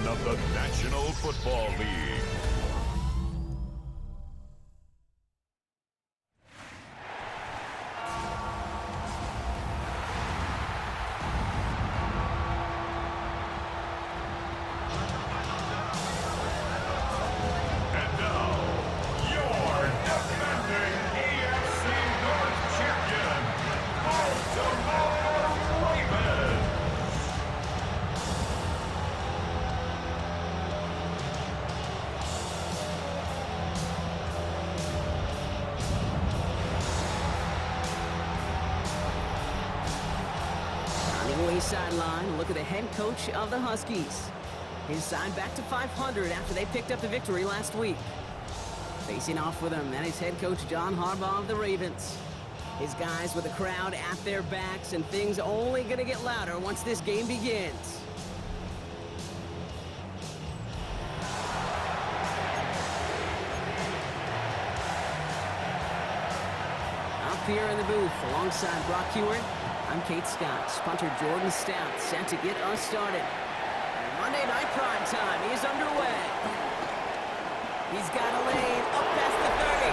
of the National Football League. Sideline, look at the head coach of the Huskies. His side back to 500 after they picked up the victory last week. Facing off with him, that is head coach John Harbaugh of the Ravens. His guys with the crowd at their backs, and things only going to get louder once this game begins. Up here in the booth, alongside Brock Hewart, I'm Kate Scott. Punter Jordan Stout set to get us started. Monday night prime time is underway. He's got a lane up past the 30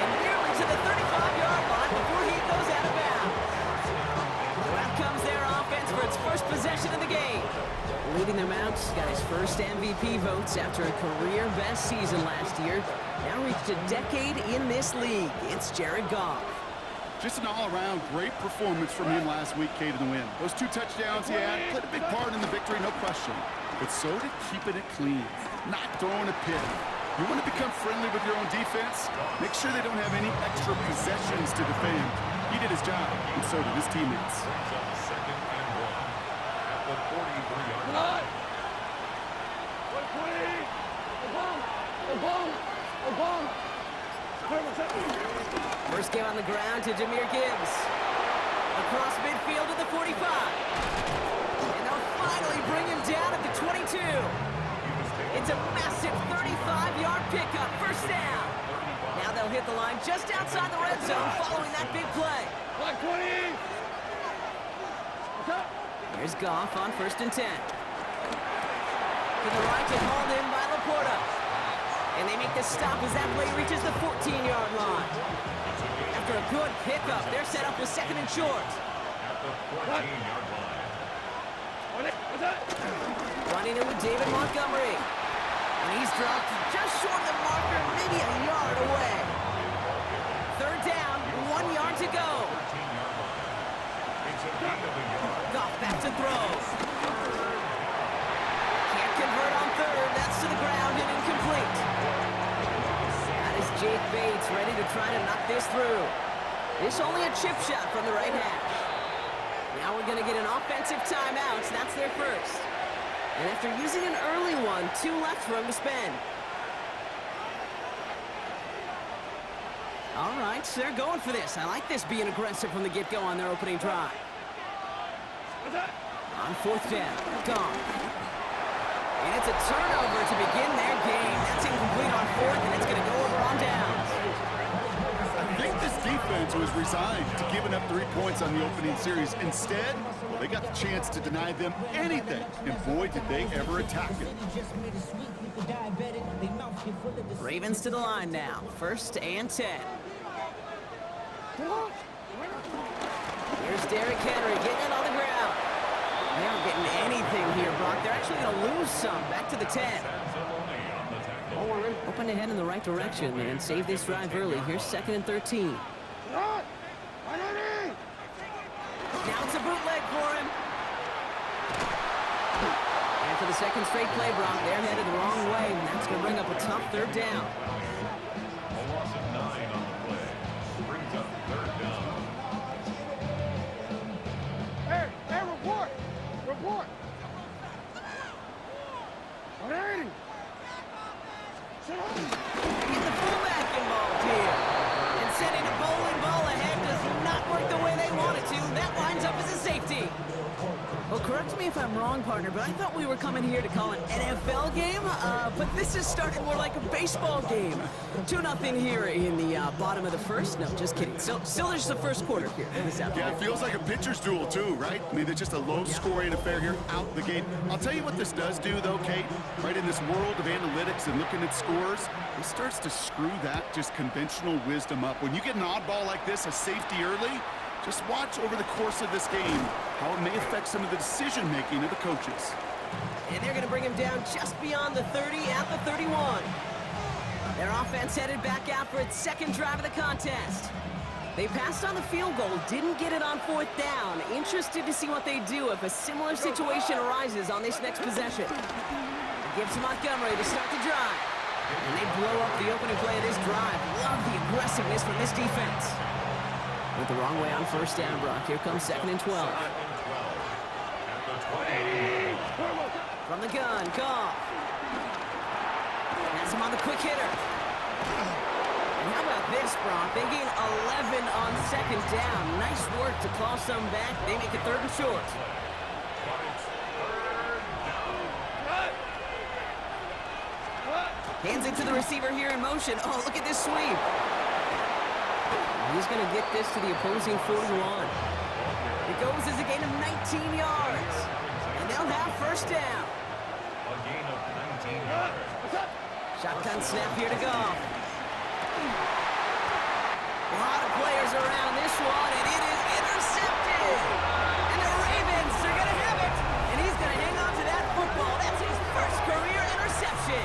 and nearly to the 35-yard line before he goes out of bounds. So out comes their offense for its first possession of the game. Leading them out, got his first MVP votes after a career-best season last year. Now reached a decade in this league. It's Jared Goff. Just an all-around great performance from him last week, Kate, in the win. Those 2 touchdowns he had played a big part in the victory, no question. But so did keeping it clean, not throwing a pick. You want to become friendly with your own defense? Make sure they don't have any extra possessions to defend. He did his job, and so did his teammates. Second and 1 at the 43-yard line. First game on the ground to Jahmyr Gibbs. Across midfield to the 45. And they'll finally bring him down at the 22. It's a massive 35-yard pickup, first down. Now they'll hit the line just outside the red zone following that big play. Here's Goff on 1st and 10. To the right and hauled in by Laporta. And they make the stop as that play reaches the 14-yard line. After a good pickup, they're set up with 2nd and short. At the 14-yard line. Running in with David Montgomery. And he's dropped just short of the marker, maybe a yard away. 3rd down, 1 yard to go. Goff back to throw. Can't convert on 3rd. That's to the ground and incomplete. That is Jake Bates ready to try to knock this through. This only a chip shot from the right hash. Now we're going to get an offensive timeout. That's their first. And after using an early one, 2 left for him to spend. All right, so they're going for this. I like this being aggressive from the get-go on their opening drive. On 4th down, Goff. And it's a turnover to begin their game. That's incomplete on 4th, and it's going to go over on downs. I think this defense was resigned to giving up 3 points on the opening series. Instead, well, they got the chance to deny them anything, and boy, did they ever attack it. Ravens to the line now, 1st and 10. Here's Derrick Henry getting it on the ground. They aren't getting anything here, Brock. They're actually going to lose some. Back to the 10. Open ahead in the right direction and save this drive early. Here's 2nd and 13. Now it's a bootleg for him. And for the 2nd straight play, Brock, they're headed the wrong way, and that's going to bring up a tough 3rd down. A loss of 9 on the play. Brings up 3rd down. Hey, report! Report! 180! Get the fullback involved here. And sending a bowling ball ahead does not work the way they want it to. That lines up as a safety. Well, correct me if I'm wrong, partner, but I thought we were coming here to call an NFL game, but this is starting more like a baseball game. 2-0 here in the bottom of the first. No, just kidding. Still there's the first quarter here. Yeah, it feels like a pitcher's duel, too, right? I mean, it's just a low-scoring affair here out the gate. I'll tell you what this does do, though, Kate. Right in this world of analytics and looking at scores, it starts to screw that just conventional wisdom up. When you get an oddball like this, a safety early, just watch over the course of this game how it may affect some of the decision-making of the coaches. And they're going to bring him down just beyond the 30 at the 31. Their offense headed back out for its second drive of the contest. They passed on the field goal, didn't get it on 4th down. Interested to see what they do if a similar situation arises on this next possession. It gives to Montgomery to start the drive. And they blow up the opening play of this drive. Love the aggressiveness from this defense. Went the wrong way on 1st down, Brock. Here comes 2nd and 12. From the gun, Goff. That's him on the quick hitter. And how about this, Brock? They gain 11 on 2nd down. Nice work to claw some back. They make it 3rd and short. Hands it to the receiver here in motion. Oh, look at this sweep. He's going to get this to the opposing 41. It goes as a gain of 19 yards. And they'll have 1st down. A gain of 19 yards. Shotgun snap here to Goff. A lot of players around this one, and it is intercepted. And the Ravens are going to have it. And he's going to hang on to that football. That's his first career interception.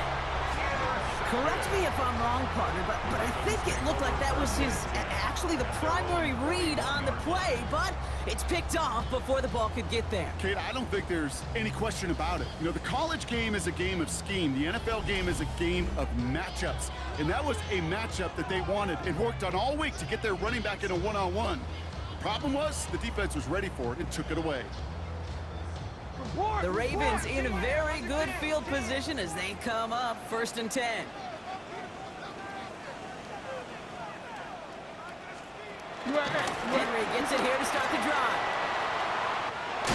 Correct me if I'm wrong, partner, but I think it looked like that was actually the primary read on the play, but it's picked off before the ball could get there. Kate, I don't think there's any question about it. You know, the college game is a game of scheme. The NFL game is a game of matchups. And that was a matchup that they wanted and worked on all week to get their running back in a one-on-one. The problem was the defense was ready for it and took it away. The Ravens in a very good field position as they come up 1st and 10. Henry gets it here to start the drive.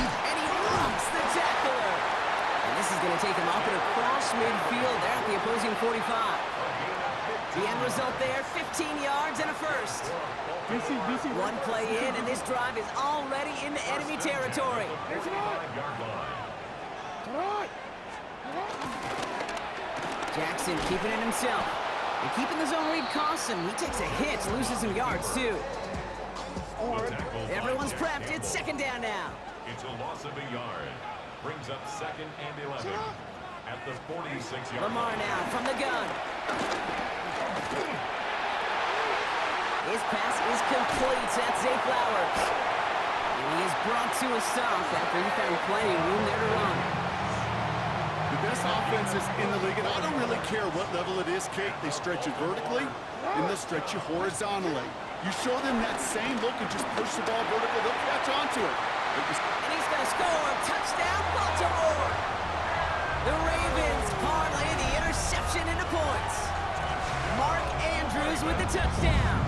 And he rocks the tackler. And this is going to take him up and across midfield there at the opposing 45. The end result there, 15 yards and a first. One play in, and this drive is already into enemy territory. Jackson keeping it himself. And keeping the zone read costs him. He takes a hit, loses some yards too. Everyone's prepped. It's 2nd down now. It's a loss of a yard. Brings up 2nd and 11 at the 46-yard line. Lamar now from the gun. His pass is complete. That's Zay Flowers. And he is brought to a stop after he found plenty of room there to run. The best offenses in the league, and I don't really care what level it is, Kate. They stretch it vertically, and they'll stretch you horizontally. You show them that same look and just push the ball vertical, they'll catch onto it. And he's going to score. Touchdown, Baltimore. The Ravens parlay the interception into points. Mark Andrews with the touchdown.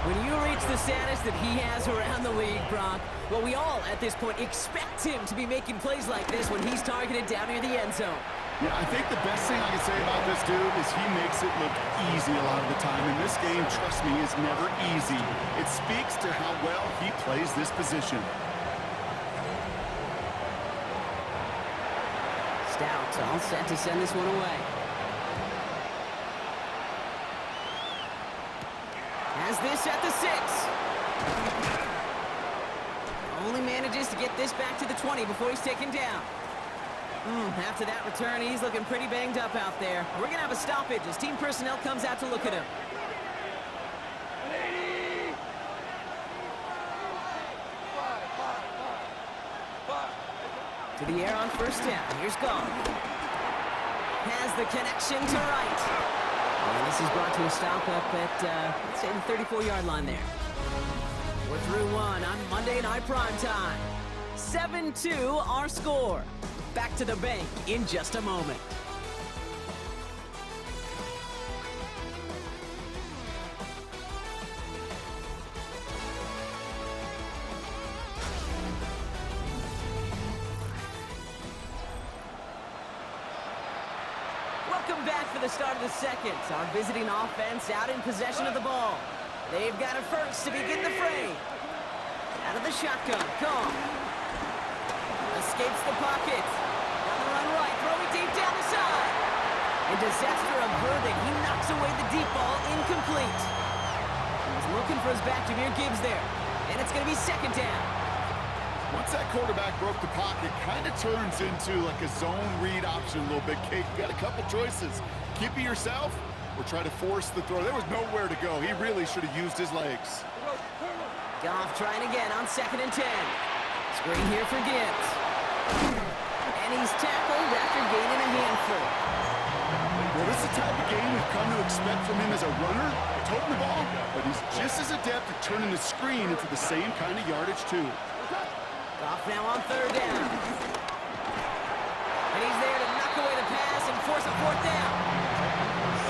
When you reach the status that he has around the league, Brock, well, we all at this point expect him to be making plays like this when he's targeted down near the end zone. Yeah, I think the best thing I can say about this dude is he makes it look easy a lot of the time. And this game, trust me, is never easy. It speaks to how well he plays this position. Stout all set to send this one away. Has this at the 6. Only manages to get this back to the 20 before he's taken down. After that return, he's looking pretty banged up out there. We're going to have a stoppage as team personnel comes out to look at him. To the air on 1st down. Here's Goff. Has the connection to right. And this is brought to a stop up at, let's say, the 34-yard line there. We're through one on Monday Night Primetime. 7-2 our score. Back to the bank in just a moment. Welcome back for the start of the second. Our visiting offense out in possession of the ball. They've got it first to begin the fray. Out of the shotgun, Goff. Escapes the pocket. Down the run right, throwing deep down the side. And disaster averted. He knocks away the deep ball, incomplete. He's looking for his back, Jahmyr Gibbs there. And it's going to be second down. Once that quarterback broke the pocket, kind of turns into like a zone read option a little bit, Kate. You got a couple choices. Keep it yourself or try to force the throw. There was nowhere to go. He really should have used his legs. Goff trying again on 2nd and 10. Screen here for Gibbs. And he's tackled after gaining a handful. Well, this is the type of game we've come to expect from him as a runner, toting the ball, but he's just as adept at turning the screen into the same kind of yardage, too. Goff now on 3rd down. And he's there to knock away the pass and force a 4th down.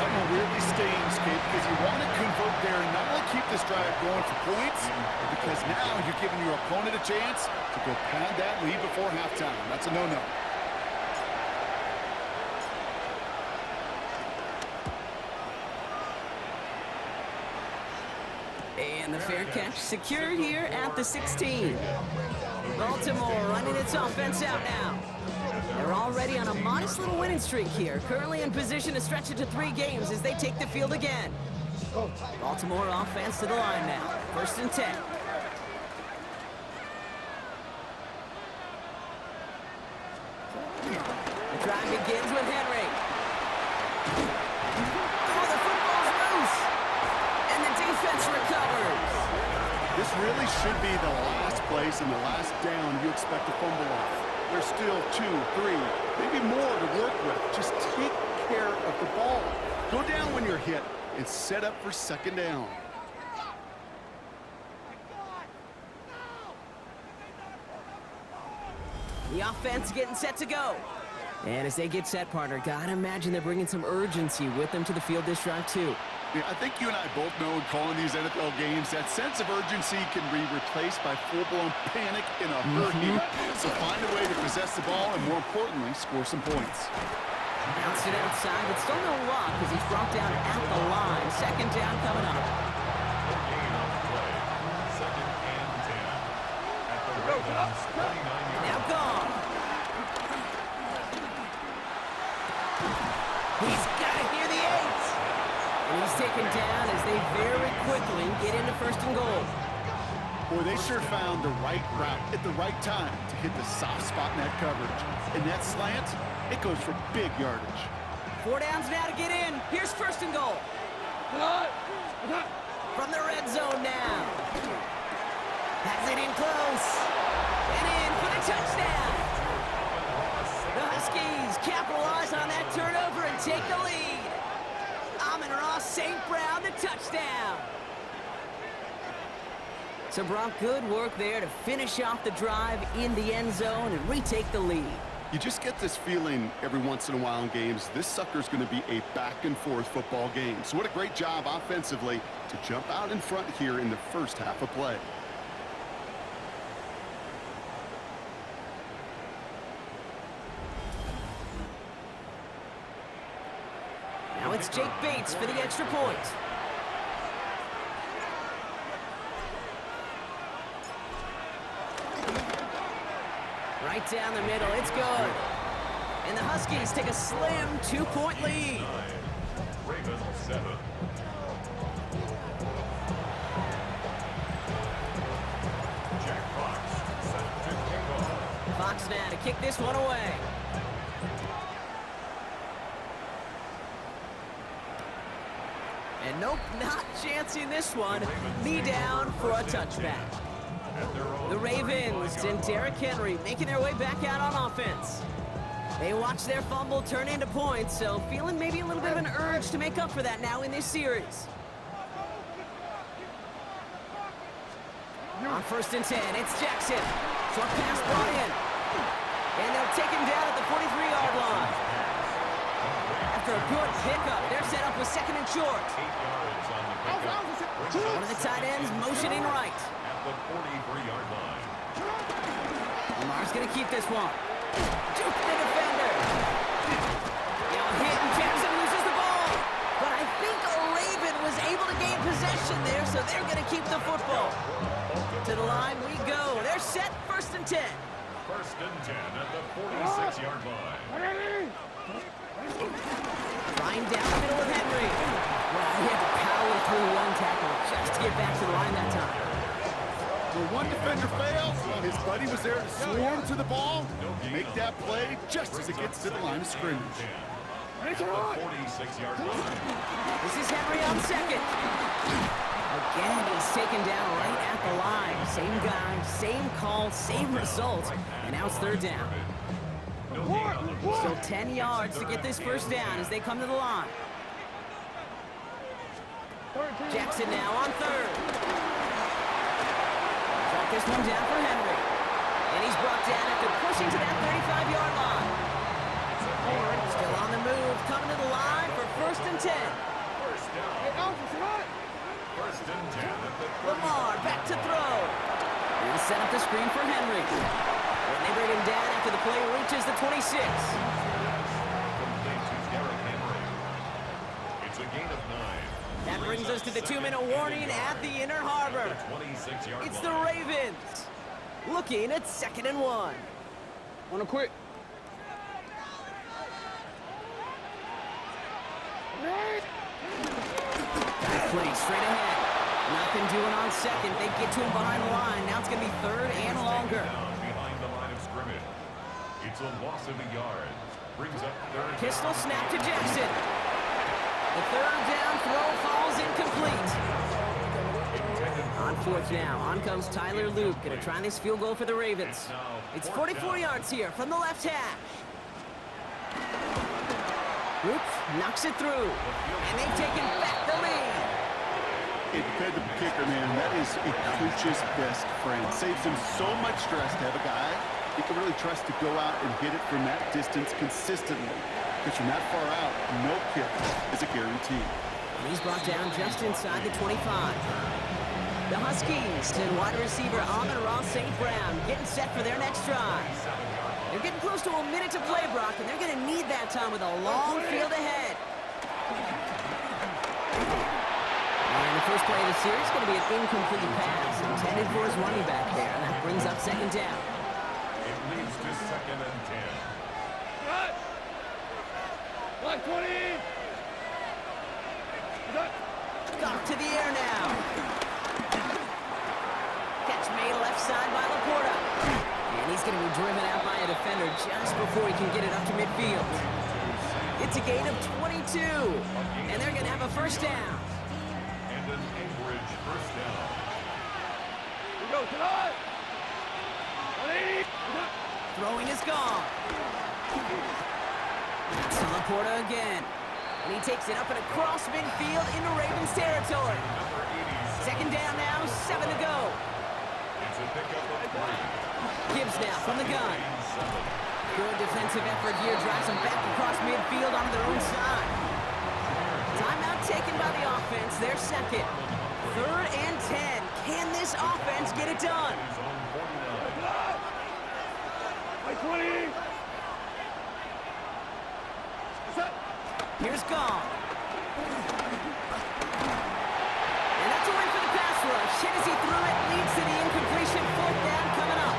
That one really stings, Kate, because you want to convert there and not only keep this drive going for points, because now you're giving your opponent a chance to go pad that lead before halftime. That's a no-no. And the fair catch secured here at the 16. Baltimore running its offense out now. They're already on a modest little winning streak here, currently in position to stretch it to 3 games as they take the field again. Baltimore offense to the line now. 1st and 10. The drive begins with Henry. Oh, the football's loose! And the defense recovers. This really should be the last place and the last down you expect to fumble off. There's still 2, 3, maybe more to work with. Just take care of the ball. Go down when you're hit and set up for 2nd down. The offense getting set to go. And as they get set, partner, gotta imagine they're bringing some urgency with them to the field this drive, too. Yeah, I think you and I both know in calling these NFL games, that sense of urgency can be replaced by full-blown panic in a hurry. So find a way to possess the ball and, more importantly, score some points. Bounced it outside, but still no luck as he's brought down at the line. 2nd down coming up. Gain on the play. 2nd and 10. At the Ravens' 29-yard Now gone. He's got it near the 8. And he's taken down as they very quickly get into 1st and goal. Boy, they sure found the right route at the right time to hit the soft spot in that coverage. And that slant, it goes for big yardage. 4 downs now to get in. Here's 1st and goal. From the red zone now. Has it in close. And in for the touchdown. The Huskies capitalize on that turnover and take the lead. Amon-Ra St. Brown, the touchdown. So, Brock, good work there to finish off the drive in the end zone and retake the lead. You just get this feeling every once in a while in games, this sucker's going to be a back-and-forth football game. So what a great job offensively to jump out in front here in the first half of play. Now it's Jake Bates for the extra point. Right down the middle, it's good. And the Huskies take a slim 2-point lead. Ravens 7. Jack Fox set to kick off. Fox now to kick this one away. And nope, not chancing this one. Knee down for a touchback. The Ravens and Derrick Henry making their way back out on offense. They watch their fumble turn into points, so feeling maybe a little bit of an urge to make up for that now in this series. On 1st and 10, it's Jackson. Short pass brought in. And they'll take him down at the 43-yard line. After a good pickup, they're set up with 2nd and short. 8 yards on the pickup. One of the tight ends motioning right. At the 43-yard line. Lamar's going to keep this one. Juke the defender. Now hit, and Jackson and 10. First and 10 at the 46-yard line. Ready? Trying down the middle with Henry. Wow, he had to power through one tackle just to get back to the line that time. When one defender fails, well, his buddy was there to swarm to the ball, make that play just as it gets to the line of scrimmage. At the 46-yard line. This is Henry on second. Again, he's taken down right at the line. Same guy, same call, same result. And now it's third down. Still 10 yards to get this first down as they come to the line. Jackson now on third. Track this one down for Henry. And he's brought down after pushing to that 35-yard line. Still on the move, coming to the line for first and 10. First down. First and 10 at the Lamar back to throw. He'll set up the screen for Henry. And they bring him down after the play reaches the 26. complete to Derrick Henry. It's a gain of 9. That brings us to the 2-minute warning at the Inner Harbor. 26-yard It's the line. Ravens looking at 2nd and 1. Wanna quit? Play straight ahead. Nothing doing on second. They get to him behind the line. Now it's going to be third and longer. Down behind the line of scrimmage. It's a loss of a yard. Brings up third. Pistol snap to Jackson. The third down throw falls incomplete. On fourth now, on comes Tyler Luke. Going to try this field goal for the Ravens. It's 44 yards here from the left hash. Luke knocks it through. And they've taken back the lead. A dependable kicker, man, that is a coach's best friend. Saves him so much stress to have a guy he can really trust to go out and hit it from that distance consistently. Because from that far out, no kick is a guarantee. And he's brought down just inside the 25. The Huskies to wide receiver Amon-Ra St. Brown getting set for their next drive. They're getting close to a minute to play, Brock, and they're going to need that time with a long field ahead. And the first play of the series is going to be an incomplete pass intended for his running back there, and that brings up second down. It leads to 2nd and 10. Like 20! Goff to the air now. Catch made left side by Laporta. And he's going to be driven out by a defender just before he can get it up to midfield. It's a gain of 22, and they're going to have a first down. And an Anchorage first down. We go tonight! 180! Throwing is gone. That's to Laporta again. And he takes it up and across midfield into Ravens territory. Number 80. Second down now, 7 to go. It's a pickup of 3. Gibbs now from the gun. Good defensive effort here, drives them back across midfield onto their own side. Timeout taken by the offense, their second. Third and 10. Can this offense get it done? His own 49. Like 20! Here's Gall. And that's a win for the pass rush. Hit as he threw it, leads to the incompletion. Fourth down coming up.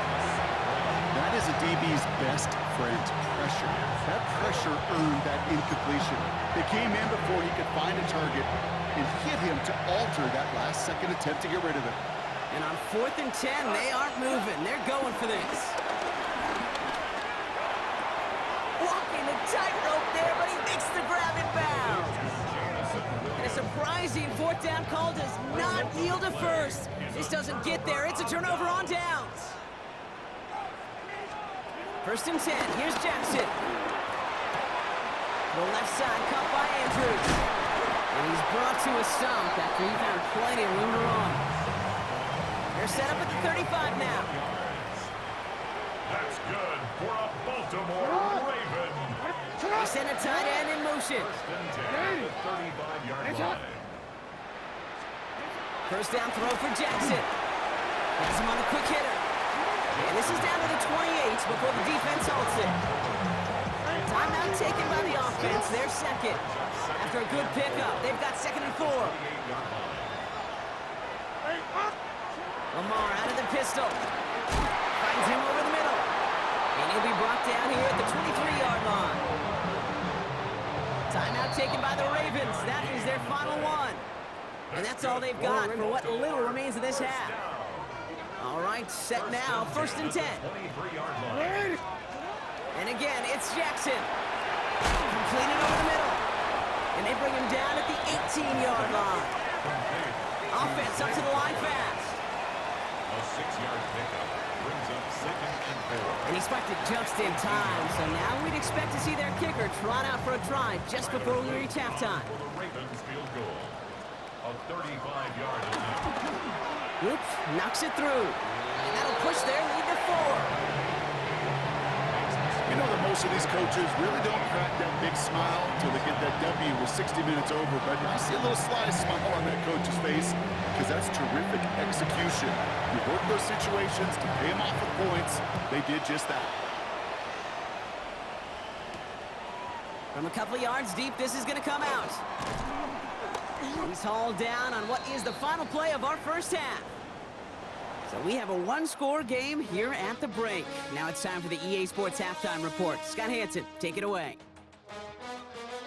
That is a DB's best friend, pressure. That pressure earned that incompletion. They came in before he could find a target and hit him to alter that last-second attempt to get rid of it. And on 4th and 10, they aren't moving. They're going for this. Walking the tightrope there, but he makes the grab in bounds. And a surprising 4th down call does not yield a first. This doesn't get there. It's a turnover on downs. 1st and 10. Here's Jackson. The left side cut by Andrews. And he's brought to a stop after he found plenty of room to run. They're set up at the 35 now. That's good for a Baltimore Raven. They send a tight end in motion. First and 10 at the 35-yard line. First down throw for Jackson. Has him on the quick hitter. And this is down to the 28 before the defense halts it. Timeout taken by the offense. They're second. After a good pickup, they've got 2nd and 4. Lamar out of the pistol. Finds him over the middle. And he'll be brought down here at the 23-yard line. Timeout taken by the Ravens. That is their final one. And that's all they've got for what little remains of this half. All right, set now, 1st and 10. And again, it's Jackson. Completed over the middle. And they bring him down at the 18-yard line. Offense up to the line fast. A 6-yard pickup brings up 2nd and 4. And he spiked it just in time, so now we'd expect to see their kicker trot out for a try just before we reach halftime. For the Ravens field goal. A 35-yard attempt. Oops, knocks it through. And that'll push their lead to 4. You know that most of these coaches really don't crack that big smile until they get that W with 60 minutes over, but I see a little sly smile on that coach's face because that's terrific execution. You work those situations to pay them off with points. They did just that. From a couple of yards deep, this is going to come out. He's hauled down on what is the final play of our first half. So we have a one-score game here at the break. Now it's time for the EA Sports Halftime Report. Scott Hansen, take it away.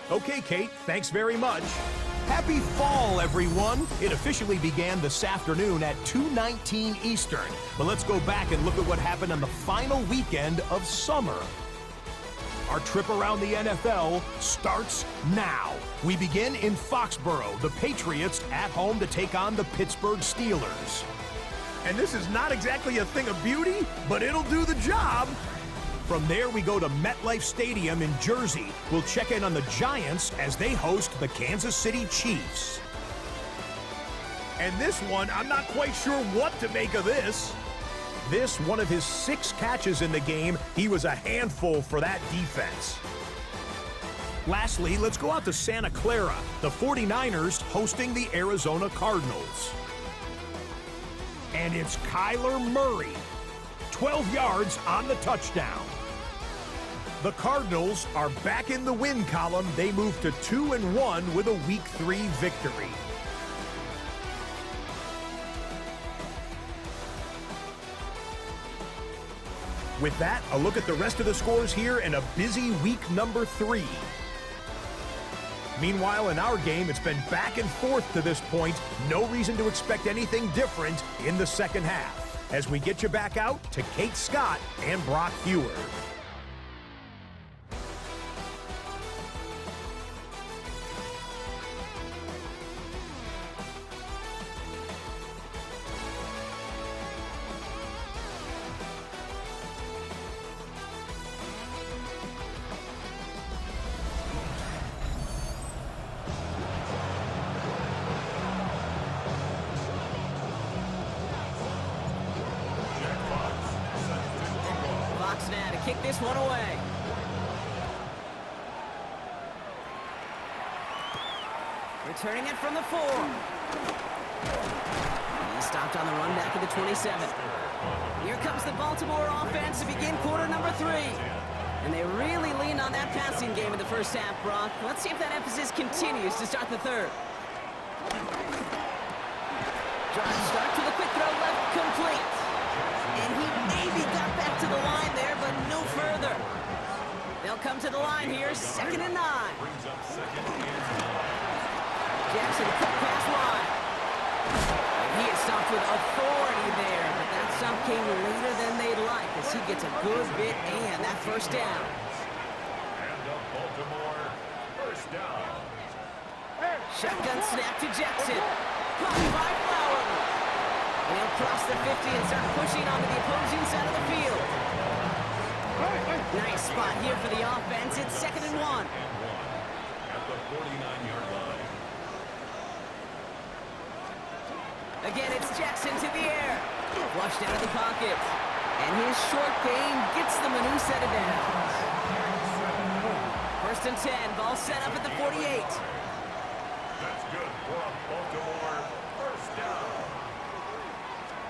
Okay, Kate, thanks very much. Happy fall, everyone. It officially began this afternoon at 2:19 Eastern. But let's go back and look at what happened on the final weekend of summer. Our trip around the NFL starts now. We begin in Foxborough, the Patriots at home to take on the Pittsburgh Steelers. And this is not exactly a thing of beauty, but it'll do the job. From there, we go to MetLife Stadium in Jersey. We'll check in on the Giants as they host the Kansas City Chiefs. And this one, I'm not quite sure what to make of this. This, one of his 6 catches in the game, he was a handful for that defense. Lastly, let's go out to Santa Clara, the 49ers hosting the Arizona Cardinals. And it's Kyler Murray, 12 yards on the touchdown. The Cardinals are back in the win column. They move to 2-1 with a Week 3 victory. With that, a look at the rest of the scores here in a busy week number 3. Meanwhile, in our game, it's been back and forth to this point. No reason to expect anything different in the second half. As we get you back out to Kate Scott and Brock Hewer. Now to kick this one away. Returning it from the 4. He stopped on the run back at the 27. Here comes the Baltimore offense to begin quarter number 3. And they really leaned on that passing game in the first half, Brock. Let's see if that emphasis continues to start the third. Drive start to the quick throw left, complete. And he maybe got back to the line there, but no further. They'll come to the line here, 2nd and 9. Brings up 2nd and 9. Jackson, quick pass wide. And he is stopped with authority there, but that stop came later than they'd like as he gets a good bit and that first down. And a Baltimore first down. Shotgun snap to Jackson. Caught by Flowers. And he'll cross the 50 and start pushing onto the opposing side of the field. Nice spot here for the offense. It's 2nd and 1. At the 49-yard line. Again, it's Jackson to the air. Flushed out of the pocket. And his short game gets them a new set of downs. 1st and 10. Ball set up at the 48. That's good for a Baltimore first down.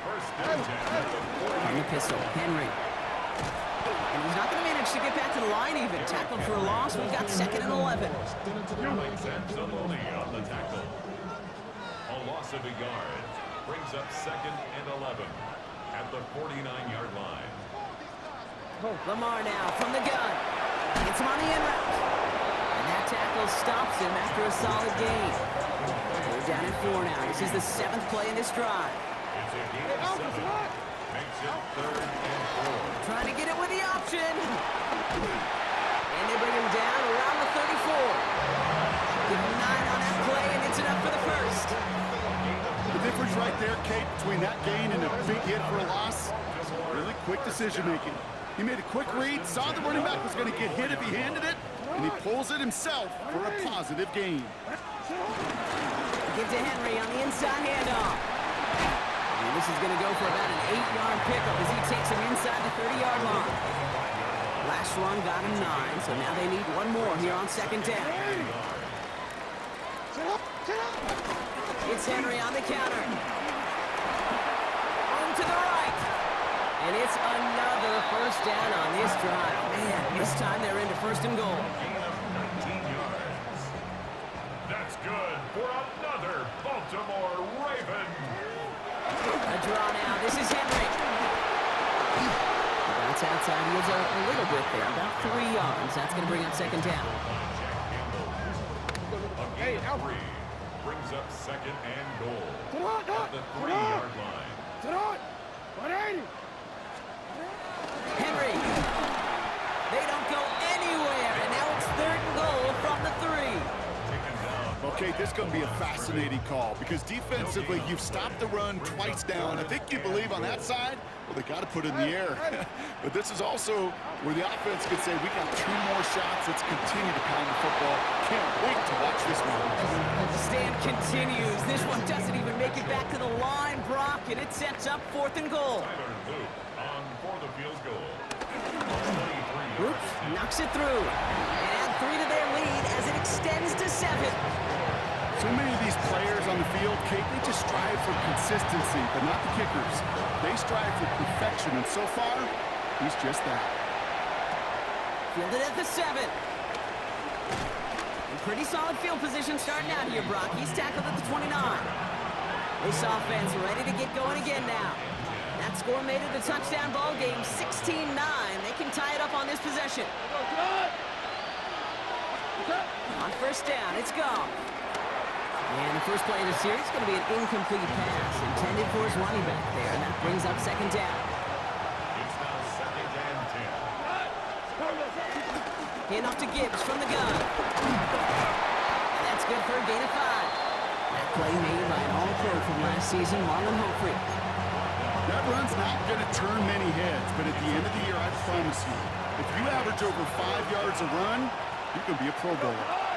1st and 10 at the 48. On the pistol, Henry. And he's not going to manage to get back to the line even. Tackled for a loss. We've got 2nd and 11. Absolutely on the tackle. A loss of a yard brings up 2nd and 11 at the 49-yard line. Lamar now from the gun. Gets him on the in route. And that tackle stops him after a solid gain. We're down at 4 now. This is the 7th play in this drive. It's a game of 7. Makes it 3rd and 4. Trying to get it with the option. And they bring him down around the 34. Give him 9 on that play, and it's enough for the first. The difference right there, Kate, between that gain and a big hit for a loss, really quick decision-making. He made a quick read, saw the running back was going to get hit if he handed it, and he pulls it himself for a positive gain. Give to Henry on the inside handoff. And this is going to go for about an 8-yard pickup as he takes him inside the 30-yard line. Last one got him 9, so now they need one more here on 2nd down. It's Henry on the counter. Home to the right. And it's another first down on this drive. Man, this time they're into 1st and goal. Gain of 19 yards. That's good for another Baltimore Raven. A draw now. This is Henry. That's outside. He is a little bit there. About 3 yards. That's going to bring up 2nd down. A gain of 3 brings up 2nd and goal at the 3-yard line. Henry. They don't go anywhere. And now it's 3rd and goal from the 3. Okay, this is going to be a fascinating call because defensively, you've stopped the run twice down. I think you believe on that side, well, they got to put it in the air. But this is also where the offense could say, we got 2 more shots. Let's continue to pound the football. Can't wait to watch this one. The stand continues. This one doesn't even make it back to the line, Brock, and it sets up 4th and goal. Tyler Luke on for the field goal. Oops, knocks it through. And add 3 to their lead as it extends to 7. So many of these players on the field, Kate, they just strive for consistency, but not the kickers. They strive for perfection, and so far, he's just that. Fielded at the 7. In pretty solid field position starting out here, Brock. He's tackled at the 29. This offense ready to get going again now. That score made it a touchdown ball game, 16-9. They can tie it up on this possession. On 1st down, it's gone. And the first play of the series is going to be an incomplete pass intended for his running back there, and that brings up 2nd down. It's now 2nd and 10. Hand off to Gibbs from the gun. And that's good for a gain of 5. That play made by an All-Pro from last season, Marlon Humphrey. That run's not going to turn many heads, but at the end of the year, I promise you, if you average over 5 yards a run, you can be a Pro Bowler.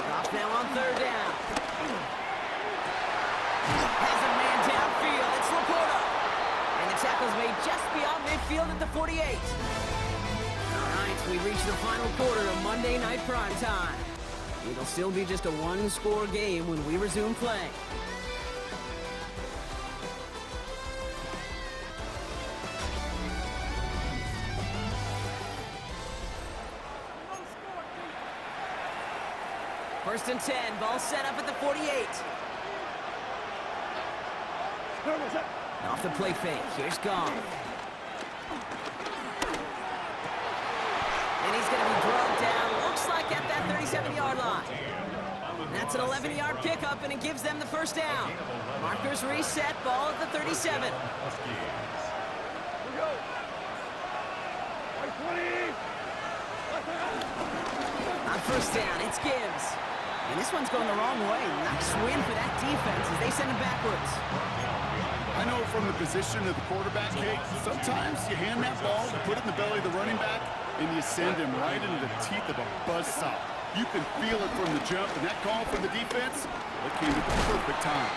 Off now on 3rd down. Has a man downfield. It's Laporta. And the tackle's made just beyond midfield at the 48. All right, we reach the final quarter of Monday Night Prime Time. It'll still be just a 1-score game when we resume play. First and 10, ball set up at the 48. Off the play fake, here's Goff. And he's going to be brought down, looks like at that 37-yard line. That's an 11-yard pickup, and it gives them the first down. Markers reset, ball at the 37. On 1st down, it's Gibbs. And this one's going the wrong way. Nice win for that defense as they send it backwards. I know from the position of the quarterback, Kate, sometimes you hand that ball, you put it in the belly of the running back, and you send him right into the teeth of a buzzsaw. You can feel it from the jump, and that call from the defense, it came at the perfect time.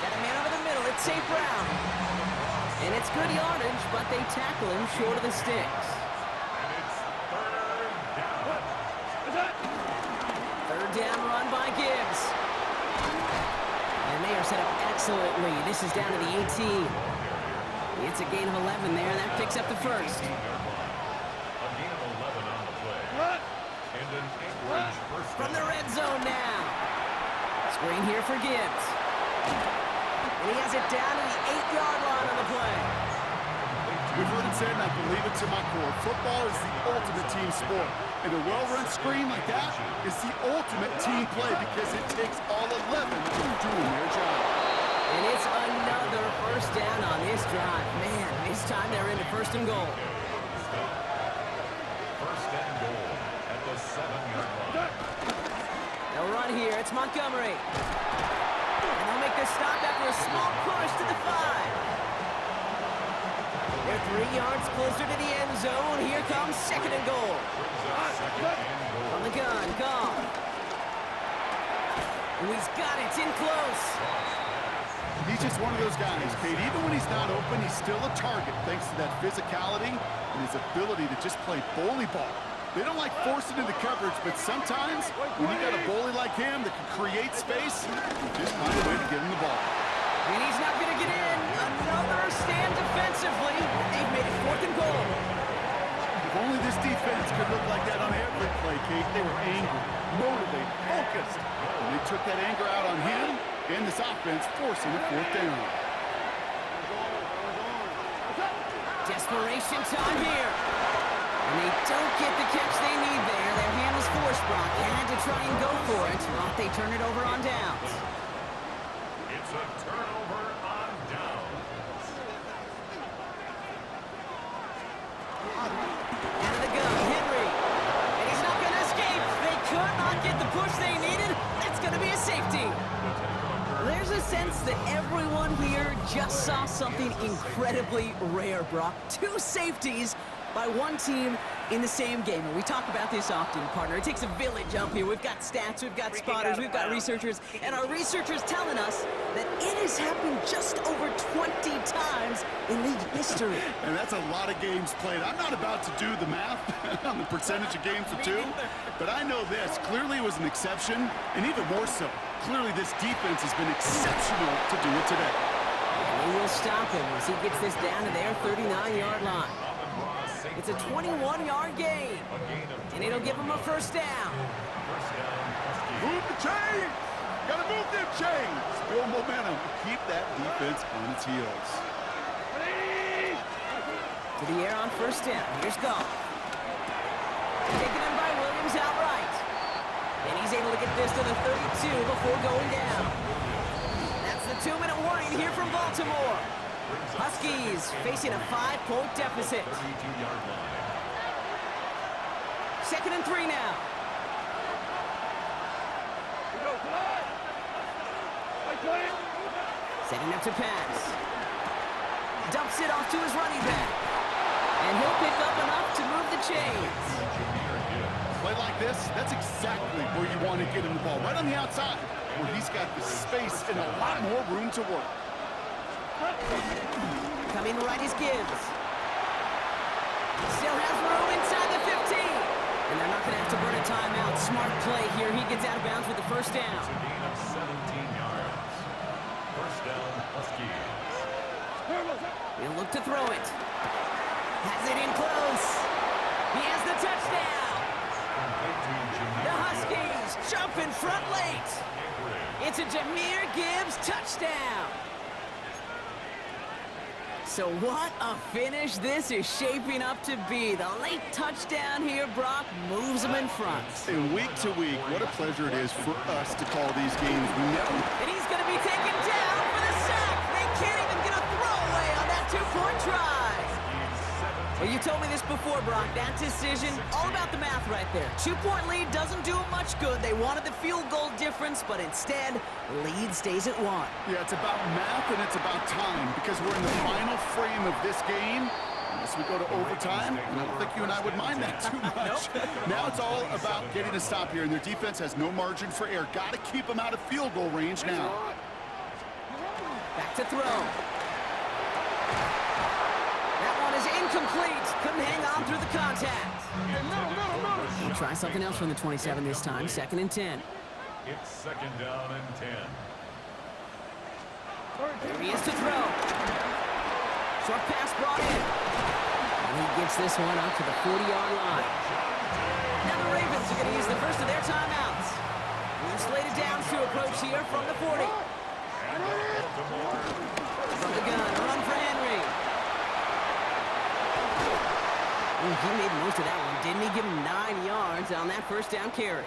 Got a man over the middle, it's St. Brown. And it's good yardage, but they tackle him short of the sticks. Down run by Gibbs. And they are set up excellently. This is down to the 18. It's a gain of 11 there. That picks up the first. A gain of 11 on the play. And an Anchorage first From the red zone now. Screen here for Gibbs. And he has it down to the 8-yard line on the play. We've heard it said, and I believe it to my core, football is the ultimate team sport. And a well-run screen like that is the ultimate team play because it takes all 11 doing their job. And it's another first down on this drive. Man, this time they're into first and goal. First and goal at the 7-yard line. They'll run here. It's Montgomery. And they'll make the stop after a small push to the 5. They're 3 yards closer to the end zone. Here comes second and goal. From the gun, Goff. And he's got it. It's in close. He's just one of those guys, Kate. Even when he's not open, he's still a target thanks to that physicality and his ability to just play bully ball. They don't like forcing into coverage, but sometimes when you got a bully like him that can create space, you just find a way to get him the ball. And he's not going to get in. Another stand defensively. They've made it fourth and goal. If only this defense could look like that on every play, Kate. They were angry, motivated, focused. And they took that anger out on him and this offense, forcing a fourth down. Desperation time here. And they don't get the catch they need there. Their hand was forced, Brock. They had to try and go for it. But they turn it over on downs. It's a turnover on downs. Out of the gun, Henry. And he's not going to escape. They could not get the push they needed. It's going to be a safety. There's a sense that everyone here just saw something incredibly rare, Brock. 2 safeties by one team in the same game. And we talk about this often, partner. It takes a village up here. We've got stats, we've got spotters, we've got researchers, and our researchers telling us that it has happened just over 20 times in league history. And that's a lot of games played. I'm not about to do the math on the percentage of games to 2, but I know this. Clearly it was an exception, and even more so, clearly this defense has been exceptional to do it today. And they will stop him as he gets this down to their 39-yard line. It's a 21-yard gain, and it'll give them a first down. Move the chain! Gotta move them chains! Build momentum. Keep that defense on its heels. To the air on first down. Here's Goff. Taken in by Williams outright. And he's able to get this to the 32 before going down. That's the 2-minute warning here from Baltimore. Huskies facing a 5-point deficit. 32-yard line. Second and 3 now. Setting up to pass. Dumps it off to his running back. And he'll pick up enough to move the chains. Play like this, that's exactly where you want to get him the ball. Right on the outside, where he's got the space and a lot more room to work. Coming right is Gibbs. Still has room inside the 15. And they're not going to have to burn a timeout. Smart play here. He gets out of bounds with the first down. It's a gain of 17 yards. First down, Huskies. He'll look to throw it. Has it in close. He has the touchdown. The Huskies jump in front late. It's a Jahmyr Gibbs touchdown. So what a finish this is shaping up to be. The late touchdown here, Brock, moves them in front. And week to week, what a pleasure it is for us to call these games. We never... And he's going to be taken down for the sack. They can't even get a throwaway on that 2-point try. Well, you told me this before, Brock. That decision, all about the math right there. 2-point lead doesn't do them much good. They wanted the field goal difference, but instead, lead stays at 1. Yeah, it's about math and it's about time because we're in the final frame of this game. Unless we go to overtime, and I don't think you and I would mind that too much. Now it's all about getting a stop here, and their defense has no margin for error. Got to keep them out of field goal range now. Back to throw. That one is incomplete. Couldn't hang on through the contact. We'll try something else from the 27 this time. Second and 10. It's second down and 10. There he is to throw. Short pass brought in. And he gets this one up to the 40-yard line. Now the Ravens are going to use the first of their timeouts. We've slated downs to approach here from the 40. And Baltimore. From the gun, run for Henry. Ooh, he made most of that one, didn't he? Give him 9 yards on that first down carry.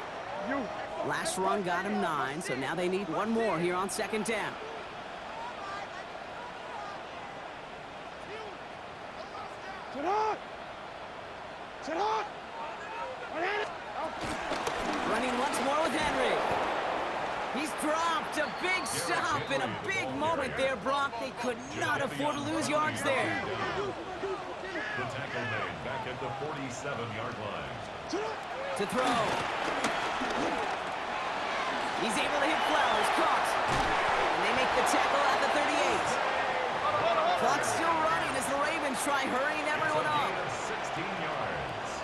Last run got him 9, so now they need one more here on second down. Sit on! Sit on! Running once more with Henry. He's dropped. A big stop and a big moment there, Brock. They could not afford to lose yards there. The tackle made back at the 47-yard line. To throw. He's able to hit Flowers. Caught. And they make the tackle at the 38. Clock's still running as the Ravens try hurrying everyone up. 16 yards.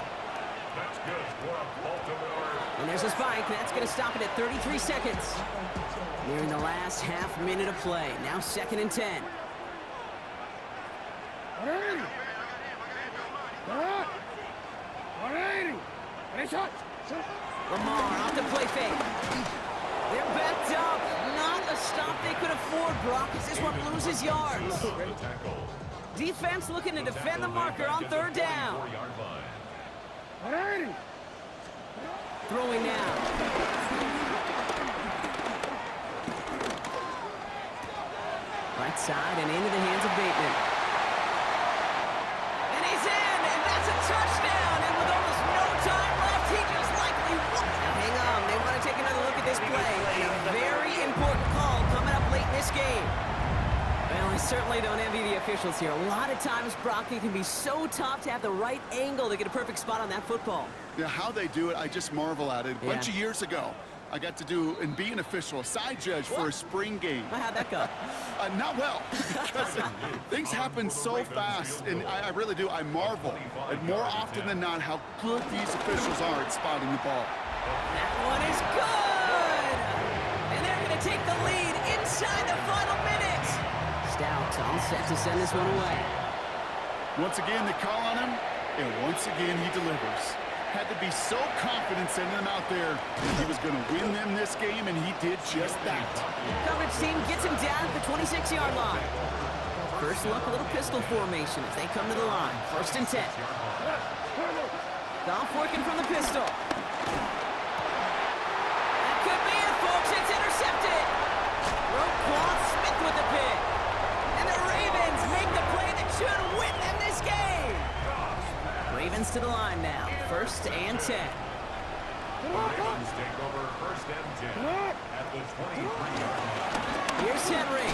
That's good for Baltimore. And there's a spike. That's going to stop it at 33 seconds. Nearing the last half minute of play. Now 2nd and 10. Lamar out to play fake. They're backed up. Not a stop they could afford, Brock, as this one loses yards. Defense looking to defend the marker on 3rd down. Throwing now. Right side and into the hands of Bateman. And he's in, and that's a touchdown. And with almost no time left, he just likely won. Now hang on, they want to take another look at this play. And a very important call coming up late in this game. Well, I certainly don't envy the officials here. A lot of times, Brock, it can be so tough to have the right angle to get a perfect spot on that football. Yeah, how they do it, I just marvel at it. A bunch of years ago, I got to do and be an official, a side judge for a spring game. How'd that go? Not well, because things happen so fast, and I really do. I marvel at more often than not how good these officials are at spotting the ball. That one is good! And they're going to take the lead inside the final minute. Stout all set to send this one away. Once again, they call on him, and once again, he delivers. Had to be so confident sending him out there that he was going to win them this game, and he did just that. Coverage team gets him down at the 26-yard line. First look, a little pistol formation as they come to the line. 1st and 10. Goff working from the pistol. That could be it, folks. It's intercepted. Roquan Smith with the pick. And the Ravens make the play that should win them this game. Ravens to the line now. 1st and 10. Ravens take over 1st and 10 at the 23-yard line. Here's Henry.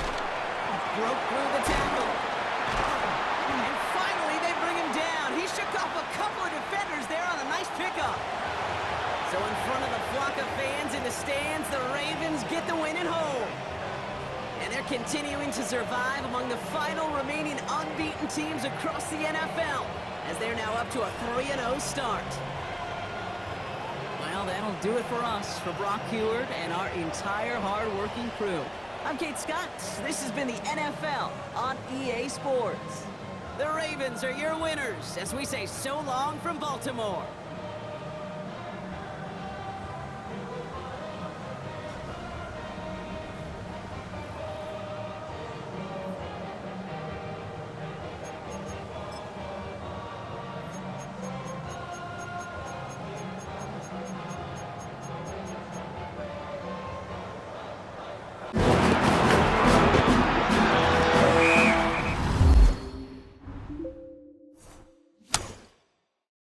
Broke through the tackle. And finally, they bring him down. He shook off a couple of defenders there on a nice pickup. So in front of the flock of fans in the stands, the Ravens get the win at home. And they're continuing to survive among the final remaining unbeaten teams across the NFL, as they're now up to a 3-0 start. Well, that'll do it for us, for Brock Huard and our entire hard-working crew. I'm Kate Scott. This has been the NFL on EA Sports. The Ravens are your winners, as we say so long from Baltimore.